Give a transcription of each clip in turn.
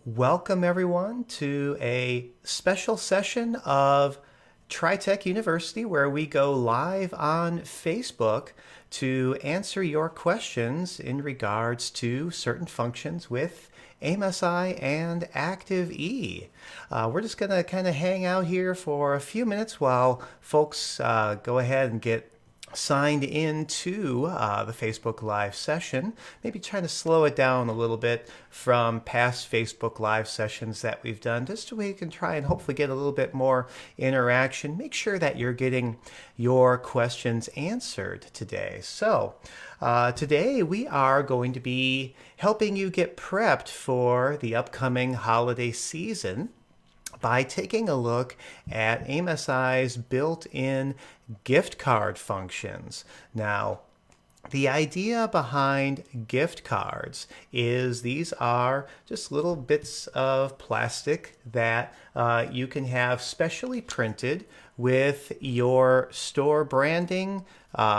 Welcome everyone to a special session of TriTech University where we go live on Facebook to answer your questions in regards to certain functions with AIM-SI and Active-E. We're just going to kind of hang out here for a few minutes while folks go ahead and get signed into the Facebook Live session, maybe trying to slow it down a little bit from past Facebook Live sessions that we've done, just so we can try and hopefully get a little bit more interaction. Make sure that you're getting your questions answered today. So today we are going to be helping you get prepped for the upcoming holiday season by taking a look at AIM-SI's built-in gift card functions. Now, the idea behind gift cards is these are just little bits of plastic that you can have specially printed with your store branding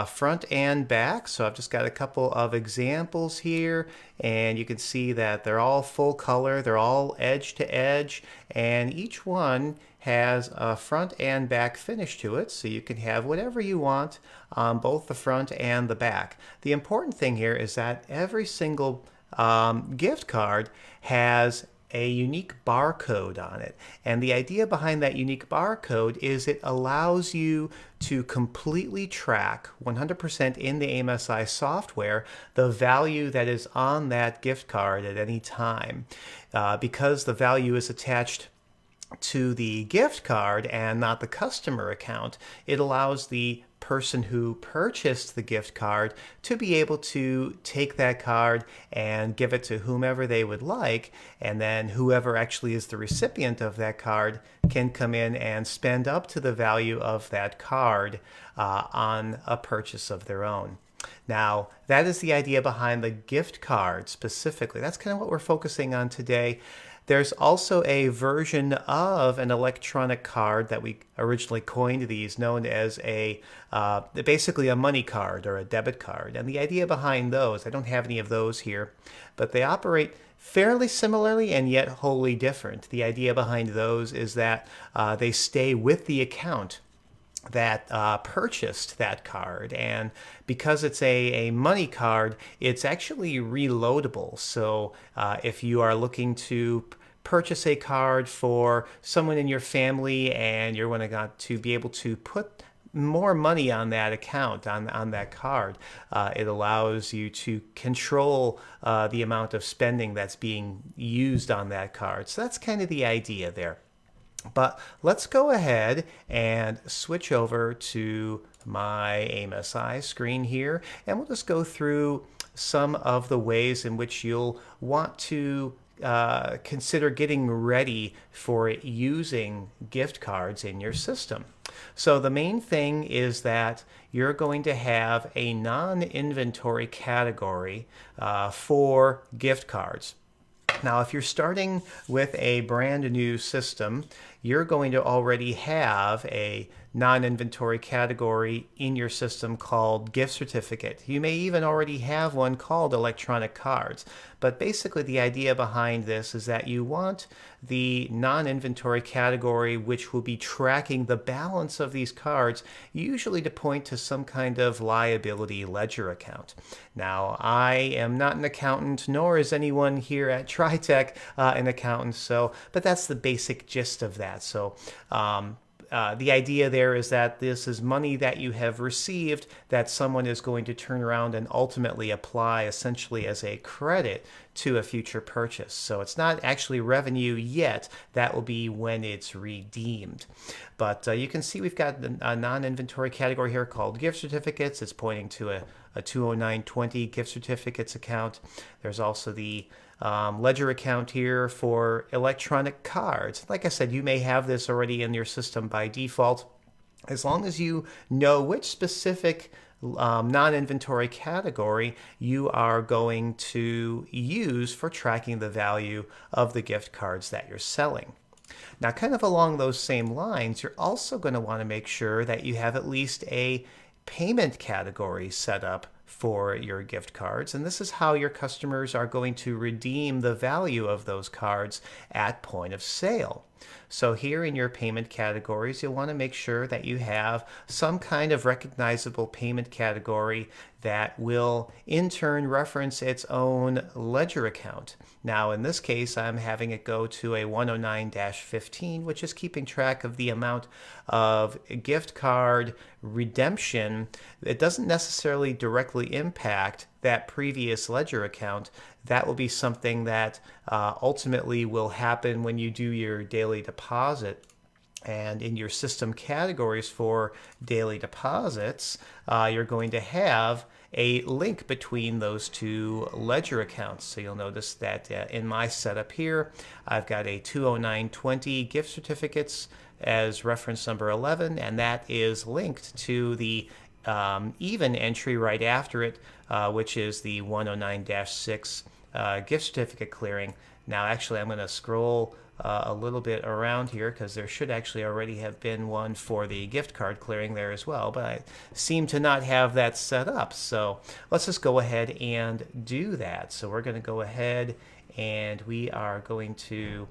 front and back. So I've just got a couple of examples here, and you can see that they're all full color, they're all edge to edge, and each one has a front and back finish to it, so you can have whatever you want on both the front and the back. The important thing here is that every single gift card has a unique barcode on it. And the idea behind that unique barcode is it allows you to completely track 100% in the AIM-SI software the value that is on that gift card at any time. Because the value is attached to the gift card and not the customer account, it allows the person who purchased the gift card to be able to take that card and give it to whomever they would like, and then whoever actually is the recipient of that card can come in and spend up to the value of that card on a purchase of their own. Now, that is the idea behind the gift card specifically. That's kind of what we're focusing on today. There's also a version of an electronic card that we originally coined these, known as basically a money card or a debit card. And the idea behind those, I don't have any of those here, but they operate fairly similarly and yet wholly different. The idea behind those is that they stay with the account that purchased that card, and because it's a money card, it's actually reloadable. So if you are looking to purchase a card for someone in your family and you're going to be able to put more money on that account, on that card, it allows you to control the amount of spending that's being used on that card. So that's kind of the idea there. But let's go ahead and switch over to my AIM-SI screen here, and we'll just go through some of the ways in which you'll want to consider getting ready for using gift cards in your system. So the main thing is that you're going to have a non-inventory category for gift cards. Now, if you're starting with a brand new system, you're going to already have a non-inventory category in your system called gift certificate. You may even already have one called electronic cards. But basically the idea behind this is that you want the non-inventory category, which will be tracking the balance of these cards, usually to point to some kind of liability ledger account. Now, I am not an accountant, nor is anyone here at TriTech an accountant, but that's the basic gist of that. So the idea there is that this is money that you have received that someone is going to turn around and ultimately apply essentially as a credit to a future purchase. So it's not actually revenue yet. That will be when it's redeemed. But you can see we've got a non-inventory category here called gift certificates. It's pointing to a 20920 gift certificates account. There's also the ledger account here for electronic cards. Like I said, you may have this already in your system by default. As long as you know which specific non-inventory category you are going to use for tracking the value of the gift cards that you're selling. Now, kind of along those same lines, you're also going to want to make sure that you have at least a payment category set up for your gift cards, and this is how your customers are going to redeem the value of those cards at point of sale. So here in your payment categories, you'll want to make sure that you have some kind of recognizable payment category that will in turn reference its own ledger account. Now in this case, I'm having it go to a 109-15, which is keeping track of the amount of gift card redemption. It doesn't necessarily directly impact that previous ledger account. That will be something that ultimately will happen when you do your daily deposit. And in your system categories for daily deposits, you're going to have a link between those two ledger accounts. So you'll notice that in my setup here, I've got a 20920 gift certificates as reference number 11, and that is linked to the even entry right after it, which is the 109-6 gift certificate clearing. Now actually I'm going to scroll a little bit around here because there should actually already have been one for the gift card clearing there as well, but I seem to not have that set up. So let's just go ahead and do that. So we're going to go ahead and we are going to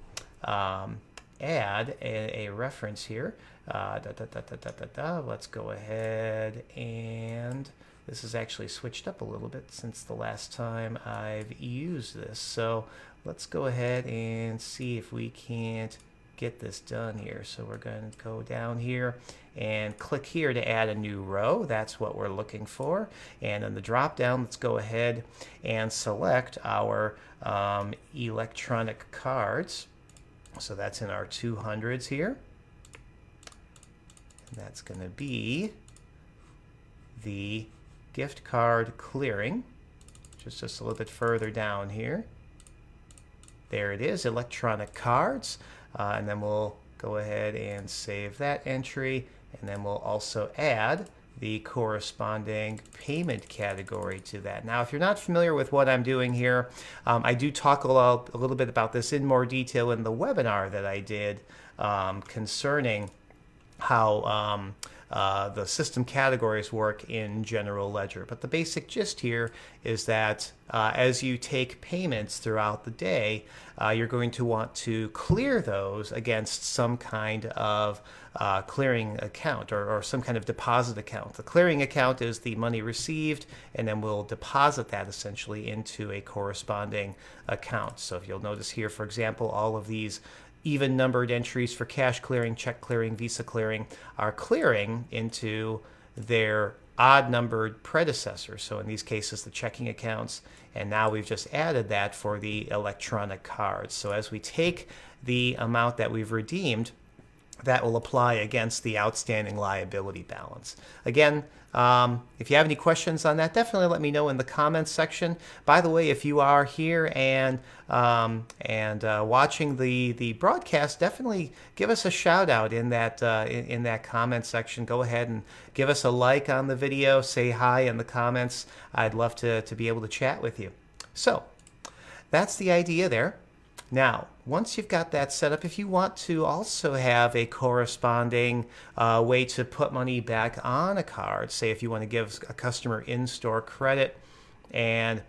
add a reference here. Let's go ahead, and this is actually switched up a little bit since the last time I've used this. So let's go ahead and see if we can't get this done here. So we're going to go down here and click here to add a new row. That's what we're looking for. And in the drop down, let's go ahead and select our electronic cards. So that's in our 200s here. And that's going to be the gift card clearing, just a little bit further down here. There it is, electronic cards. And then we'll go ahead and save that entry. And then we'll also add the corresponding payment category to that. Now, if you're not familiar with what I'm doing here, I do talk a little bit about this in more detail in the webinar that I did concerning how the system categories work in General Ledger. But the basic gist here is that as you take payments throughout the day, you're going to want to clear those against some kind of clearing account or some kind of deposit account. The clearing account is the money received, and then we'll deposit that essentially into a corresponding account. So if you'll notice here, for example, all of these even numbered entries for cash clearing, check clearing, Visa clearing are clearing into their odd numbered predecessors. So in these cases, the checking accounts, and now we've just added that for the electronic cards. So as we take the amount that we've redeemed, that will apply against the outstanding liability balance. Again, if you have any questions on that, definitely let me know in the comments section. By the way, if you are here and watching the broadcast, definitely give us a shout out in that comment section. Go ahead and give us a like on the video. Say hi in the comments. I'd love to be able to chat with you. So that's the idea there. Now, once you've got that set up, if you want to also have a corresponding way to put money back on a card, say if you want to give a customer in-store credit and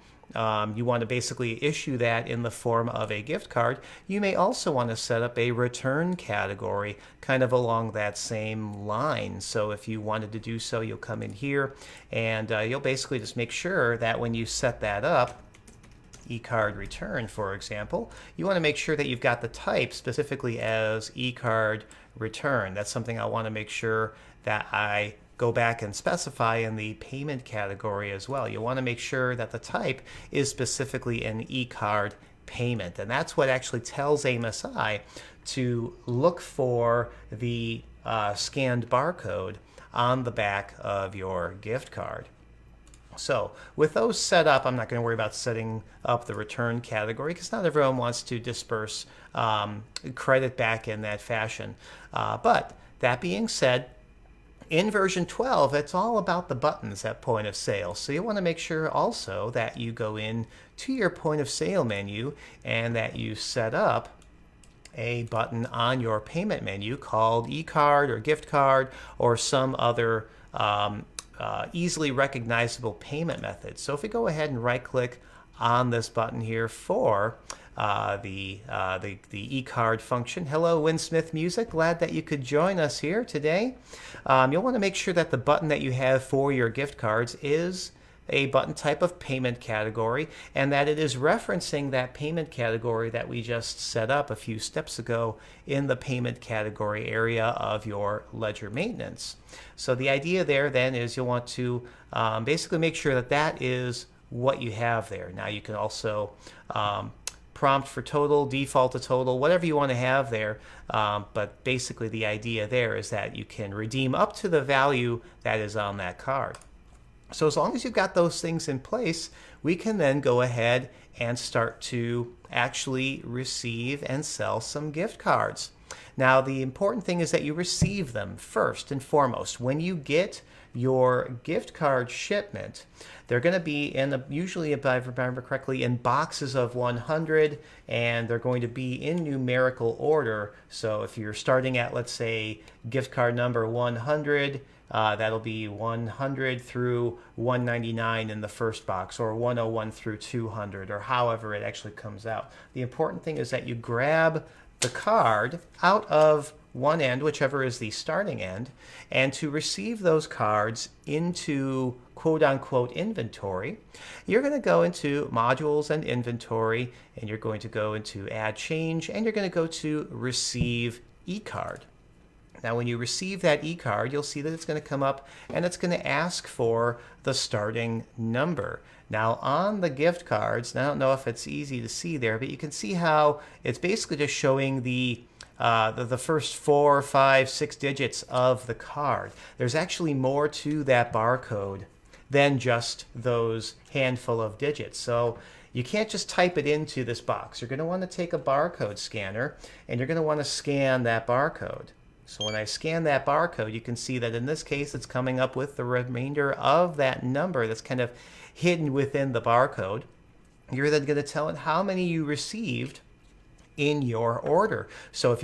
you want to basically issue that in the form of a gift card, you may also want to set up a return category kind of along that same line. So if you wanted to do so, you'll come in here and you'll basically just make sure that when you set that up, e-card return, for example, you want to make sure that you've got the type specifically as e-card return. That's something I want to make sure that I go back and specify in the payment category as well. You want to make sure that the type is specifically an e-card payment, and that's what actually tells AMSI to look for the scanned barcode on the back of your gift card. So with those set up, I'm not going to worry about setting up the return category because not everyone wants to disperse credit back in that fashion. But that being said, in version 12, it's all about the buttons at point of sale. So you want to make sure also that you go in to your point of sale menu and that you set up a button on your payment menu called e-card or gift card or some other easily recognizable payment method. So if we go ahead and right click on this button here for the e-card function. Hello, Winsmith Music. Glad that you could join us here today. You'll want to make sure that the button that you have for your gift cards is a button type of payment category, and that it is referencing that payment category that we just set up a few steps ago in the payment category area of your ledger maintenance. So the idea there then is you'll want to basically make sure that that is what you have there. Now you can also prompt for total, default to total, whatever you want to have there. But basically the idea there is that you can redeem up to the value that is on that card. So as long as you've got those things in place, we can then go ahead and start to actually receive and sell some gift cards. Now the important thing is that you receive them first and foremost. When you get your gift card shipment, they're going to be in usually, if I remember correctly, in boxes of 100, and they're going to be in numerical order. So if you're starting at, let's say, gift card number 100, that'll be 100 through 199 in the first box, or 101 through 200, or however it actually comes out. The important thing is that you grab the card out of one end, whichever is the starting end, and to receive those cards into quote-unquote inventory, you're going to go into modules and inventory, and you're going to go into add change, and you're going to go to receive e-card. Now when you receive that e-card, you'll see that it's going to come up and it's going to ask for the starting number. Now on the gift cards, and I don't know if it's easy to see there, but you can see how it's basically just showing the first 4, 5, 6 digits of the card. There's actually more to that barcode than just those handful of digits. So you can't just type it into this box. You're going to want to take a barcode scanner and you're going to want to scan that barcode. So when I scan that barcode, you can see that in this case it's coming up with the remainder of that number that's kind of hidden within the barcode. You're then going to tell it how many you received in your order. So if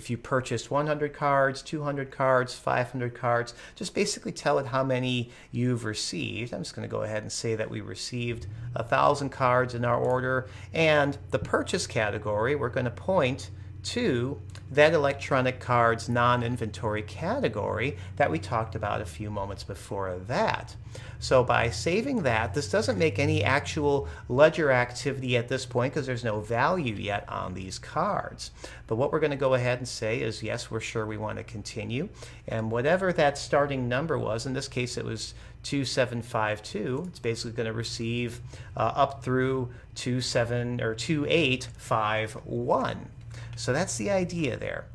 you purchased 100 cards, 200 cards, 500 cards, just basically tell it how many you've received. I'm just going to go ahead and say that we received 1,000 cards in our order, and the purchase category, we're going to point to that electronic cards non-inventory category that we talked about a few moments before that. So by saving that, this doesn't make any actual ledger activity at this point because there's no value yet on these cards. But what we're going to go ahead and say is, yes, we're sure we want to continue. And whatever that starting number was, in this case it was 2752, it's basically going to receive up through 2851. So that's the idea there.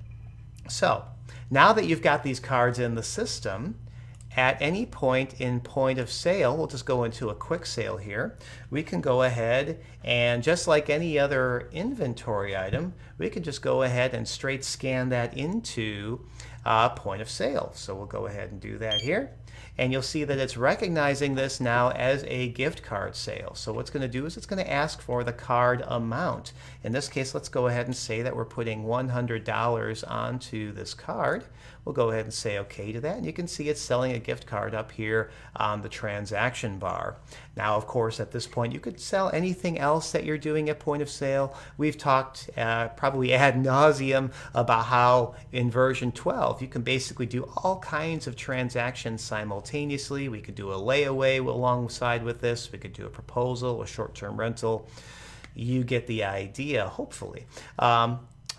So now that you've got these cards in the system, at any point in point of sale, we'll just go into a quick sale here, we can go ahead and just like any other inventory item, we can just go ahead and straight scan that into point of sale. So we'll go ahead and do that here. And you'll see that it's recognizing this now as a gift card sale. So what's going to do is it's going to ask for the card amount. In this case, let's go ahead and say that we're putting $100 onto this card. We'll go ahead and say OK to that. And you can see it's selling a gift card up here on the transaction bar. Now, of course, at this point, you could sell anything else that you're doing at point of sale. We've talked probably ad nauseum about how in version 12, you can basically do all kinds of transactions simultaneously. We could do a layaway alongside with this. We could do a proposal, a short-term rental. You get the idea, hopefully.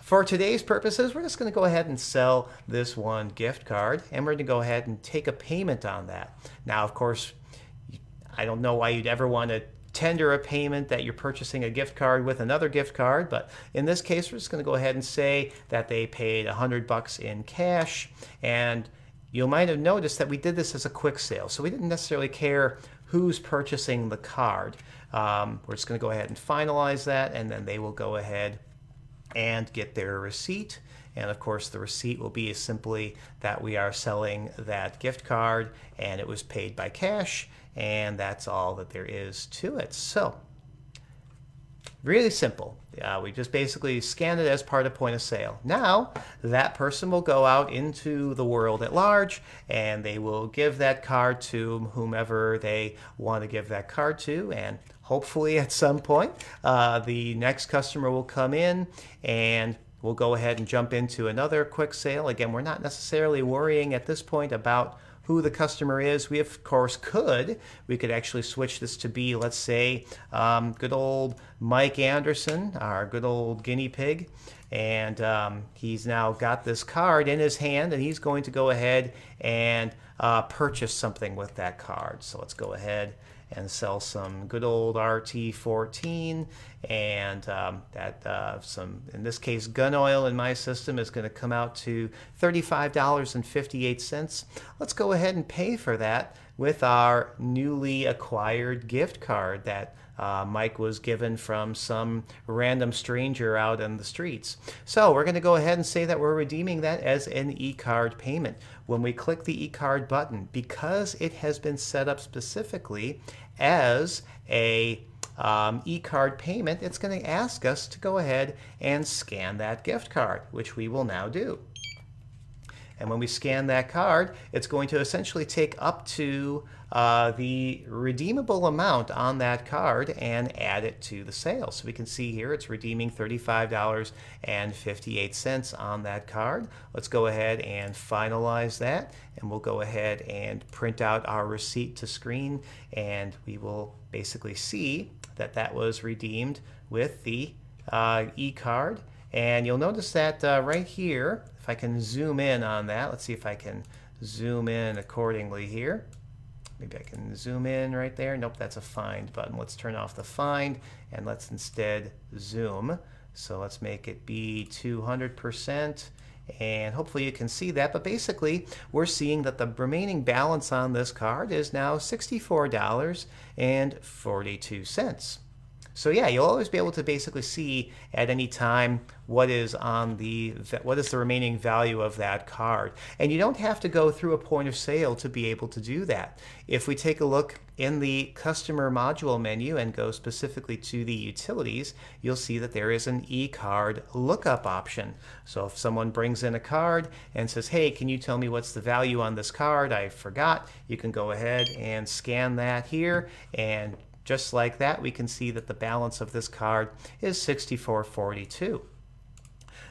For today's purposes, we're just going to go ahead and sell this one gift card, and we're going to go ahead and take a payment on that. Now, of course, I don't know why you'd ever want to tender a payment that you're purchasing a gift card with another gift card, but in this case, we're just going to go ahead and say that they paid $100 in cash, and you might have noticed that we did this as a quick sale, so we didn't necessarily care who's purchasing the card. We're just going to go ahead and finalize that, and then they will go ahead and get their receipt. And of course the receipt will be simply that we are selling that gift card and it was paid by cash, and that's all that there is to it. So Really simple. We just basically scan it as part of point of sale. Now, that person will go out into the world at large and they will give that card to whomever they want to give that card to. And hopefully, at some point, the next customer will come in and we'll go ahead and jump into another quick sale. Again, we're not necessarily worrying at this point about who the customer is. We, of course, we could actually switch this to be, let's say, good old Mike Anderson, our good old guinea pig. And he's now got this card in his hand, and he's going to go ahead and purchase something with that card. So let's go ahead and sell some good old RT14, and some, in this case, gun oil in my system is going to come out to $35.58. Let's go ahead and pay for that with our newly acquired gift card that Mike was given from some random stranger out in the streets. So we're going to go ahead and say that we're redeeming that as an e-card payment. When we click the e-card button, because it has been set up specifically as a e-card payment, it's going to ask us to go ahead and scan that gift card, which we will now do. And when we scan that card, it's going to essentially take up to the redeemable amount on that card and add it to the sale. So we can see here it's redeeming $35.58 on that card. Let's go ahead and finalize that, and we'll go ahead and print out our receipt to screen, and we will basically see that that was redeemed with the e-card. And you'll notice that right here, if I can zoom in on that, let's see if I can zoom in accordingly here. Maybe I can zoom in right there. Nope, that's a find button. Let's turn off the find and let's instead zoom. So let's make it be 200%. And hopefully you can see that. But basically, we're seeing that the remaining balance on this card is now $64.42. So yeah, you'll always be able to basically see at any time what is the remaining value of that card. And you don't have to go through a point of sale to be able to do that. If we take a look in the customer module menu and go specifically to the utilities, you'll see that there is an e-card lookup option. So if someone brings in a card and says, hey, can you tell me what's the value on this card? I forgot. You can go ahead and scan that here, and just like that, we can see that the balance of this card is $64.42.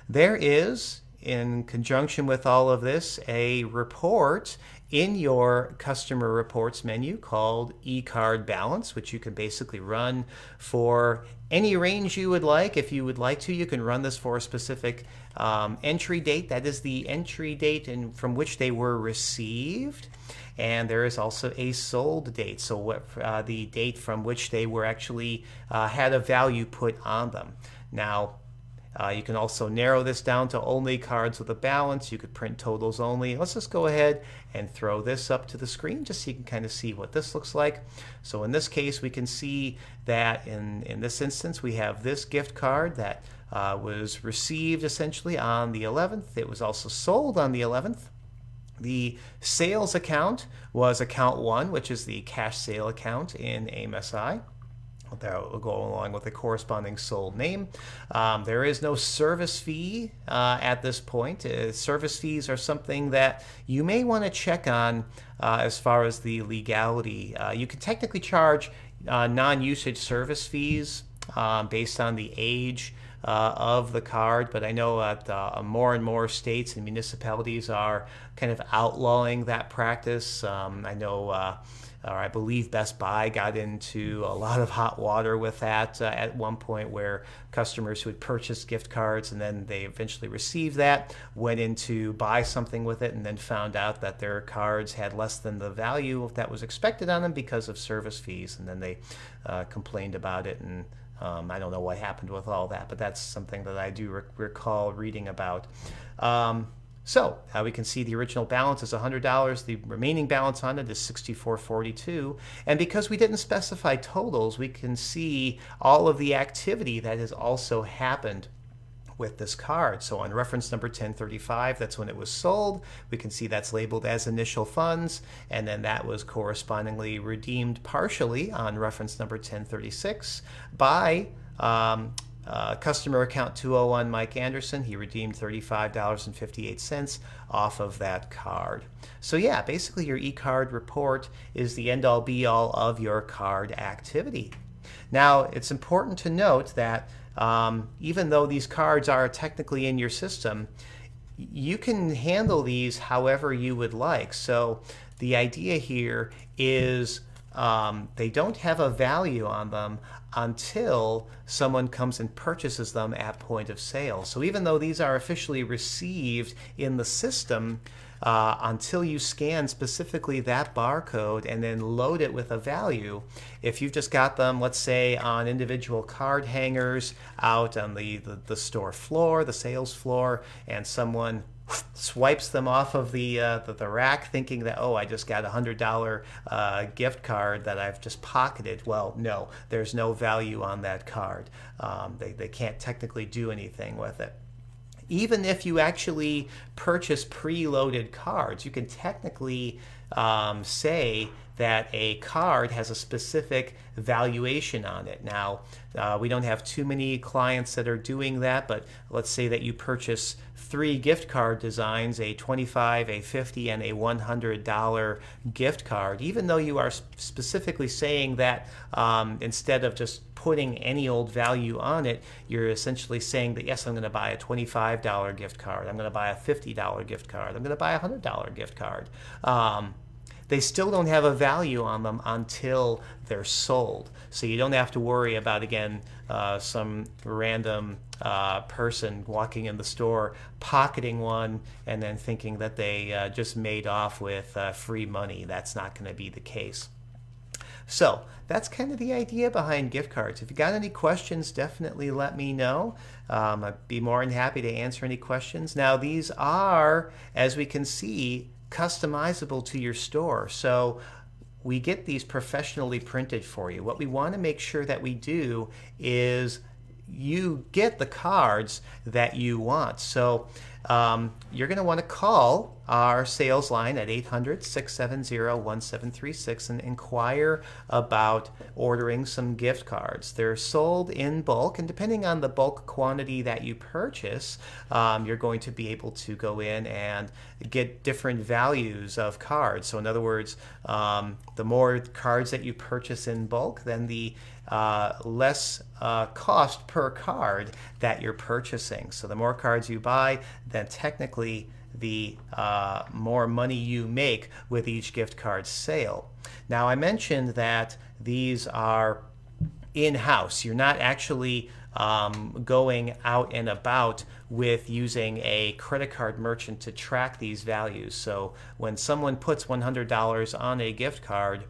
There is, in conjunction with all of this, a report in your customer reports menu called e-card balance, which you can basically run for any range you would like. If you would like to, you can run this for a specific entry date. That is the entry date from which they were received. And there is also a sold date, so what the date from which they were actually had a value put on them. Now, you can also narrow this down to only cards with a balance. You could print totals only. Let's just go ahead and throw this up to the screen just so you can kind of see what this looks like. So in this case, we can see that in this instance, we have this gift card that was received essentially on the 11th. It was also sold on the 11th. The sales account was account 1, which is the cash sale account in AMSI. That will go along with the corresponding sold name. There is no service fee at this point. Service fees are something that you may want to check on as far as the legality. You can technically charge non-usage service fees based on the age of the card, but I know that more and more states and municipalities are kind of outlawing that practice. I know, or I believe Best Buy got into a lot of hot water with that at one point, where customers who had purchased gift cards and then they eventually received that, went in to buy something with it and then found out that their cards had less than the value that was expected on them because of service fees, and then they complained about it, and I don't know what happened with all that, but that's something that I do recall reading about. So we can see the original balance is $100. The remaining balance on it is $64.42. And because we didn't specify totals, we can see all of the activity that has also happened with this card. So on reference number 1035, that's when it was sold. We can see that's labeled as initial funds, and then that was correspondingly redeemed partially on reference number 1036 by Customer account 201 Mike Anderson, he redeemed $35.58 off of that card. So yeah, basically your e-card report is the end-all be-all of your card activity. Now, it's important to note that even though these cards are technically in your system, you can handle these however you would like. So the idea here is they don't have a value on them until someone comes and purchases them at point of sale. So even though these are officially received in the system, until you scan specifically that barcode and then load it with a value, if you've just got them, let's say, on individual card hangers out on the store floor, the sales floor, and someone swipes them off of the rack thinking that, oh, I just got a $100 gift card that I've just pocketed. Well, no, there's no value on that card. They can't technically do anything with it. Even if you actually purchase preloaded cards, you can technically say that a card has a specific valuation on it. Now, we don't have too many clients that are doing that, but let's say that you purchase 3 gift card designs, a $25, a $50, and a $100 gift card. Even though you are specifically saying that instead of just putting any old value on it, you're essentially saying that, yes, I'm going to buy a $25 gift card, I'm going to buy a $50 gift card, I'm going to buy a $100 gift card. They still don't have a value on them until they're sold. So you don't have to worry about, again, some random person walking in the store, pocketing one, and then thinking that they just made off with free money. That's not going to be the case. So that's kind of the idea behind gift cards. If you got any questions, definitely let me know. I'd be more than happy to answer any questions. Now, these are, as we can see, customizable to your store. So we get these professionally printed for you. What we want to make sure that we do is you get the cards that you want. So you're going to want to call our sales line at 800-670-1736 and inquire about ordering some gift cards. They're sold in bulk, and depending on the bulk quantity that you purchase, you're going to be able to go in and get different values of cards. So in other words, the more cards that you purchase in bulk, then the less cost per card that you're purchasing. So the more cards you buy, then technically the more money you make with each gift card sale. Now, I mentioned that these are in-house. You're not actually going out and about with using a credit card merchant to track these values. So when someone puts $100 on a gift card,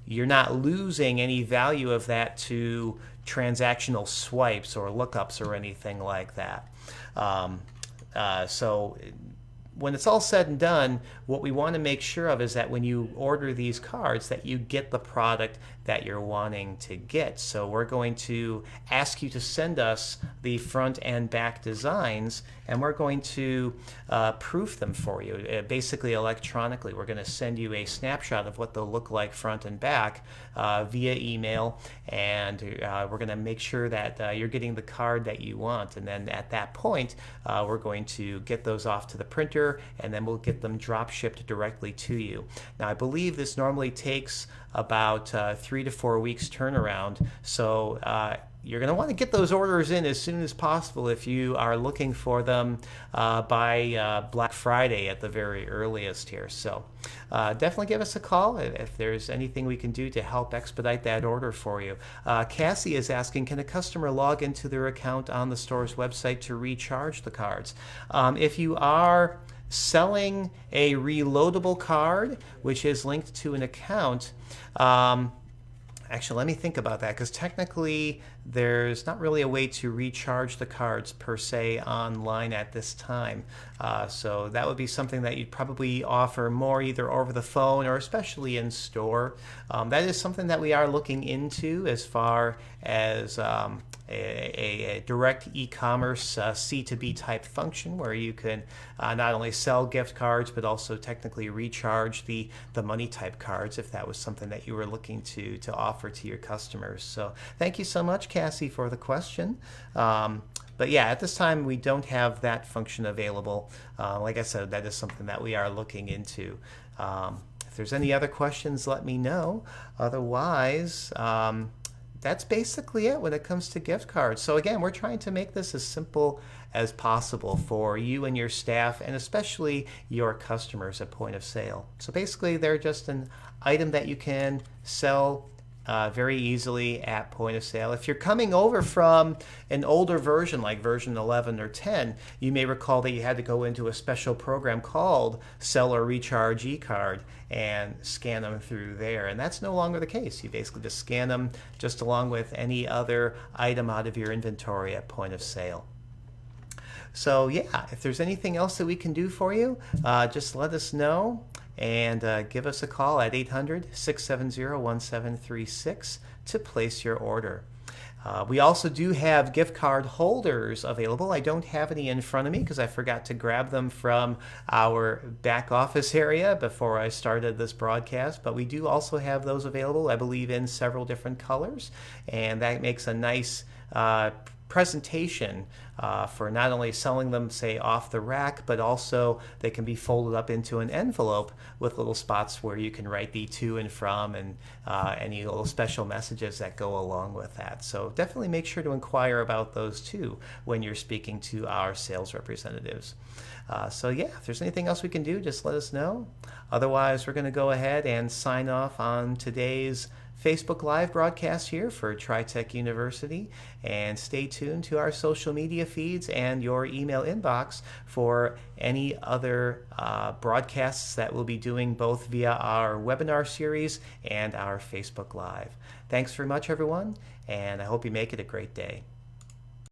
you're not losing any value of that to transactional swipes or lookups or anything like that. So when it's all said and done, what we want to make sure of is that when you order these cards, that you get the product that you're wanting to get. So we're going to ask you to send us the front and back designs, and we're going to proof them for you, basically electronically. We're going to send you a snapshot of what they'll look like front and back via email, and we're going to make sure that you're getting the card that you want. And then at that point, we're going to get those off to the printer, and then we'll get them drop shipped directly to you. Now, I believe this normally takes about 3 to 4 weeks turnaround, so you're going to want to get those orders in as soon as possible if you are looking for them by Black Friday at the very earliest here. So definitely give us a call if there's anything we can do to help expedite that order for you. Cassie is asking, can a customer log into their account on the store's website to recharge the cards? If you are selling a reloadable card, which is linked to an account, actually, let me think about that, because technically there's not really a way to recharge the cards per se online at this time. So that would be something that you'd probably offer more either over the phone or especially in store. That is something that we are looking into as far as a direct e-commerce C2B type function where you can not only sell gift cards but also technically recharge the money type cards if that was something that you were looking to offer to your customers. So thank you so much, Cassie, for the question. But yeah, at this time, we don't have that function available. Like I said, that is something that we are looking into. If there's any other questions, let me know. Otherwise, that's basically it when it comes to gift cards. So again, we're trying to make this as simple as possible for you and your staff, and especially your customers at point of sale. So basically, they're just an item that you can sell very easily at point of sale. If you're coming over from an older version like version 11 or 10, you may recall that you had to go into a special program called Sell or Recharge eCard and scan them through there. And that's no longer the case. You basically just scan them just along with any other item out of your inventory at point of sale. So yeah, if there's anything else that we can do for you, just let us know. And give us a call at 800-670-1736 to place your order. We also do have gift card holders available. I don't have any in front of me because I forgot to grab them from our back office area before I started this broadcast, but we do also have those available, I believe, in several different colors, and that makes a nice presentation for not only selling them, say, off the rack, but also they can be folded up into an envelope with little spots where you can write the to and from and any little special messages that go along with that. So definitely make sure to inquire about those too when you're speaking to our sales representatives. So yeah, if there's anything else we can do, just let us know. Otherwise, we're going to go ahead and sign off on today's Facebook Live broadcast here for TriTech University, and stay tuned to our social media feeds and your email inbox for any other broadcasts that we'll be doing both via our webinar series and our Facebook Live. Thanks very much, everyone, and I hope you make it a great day.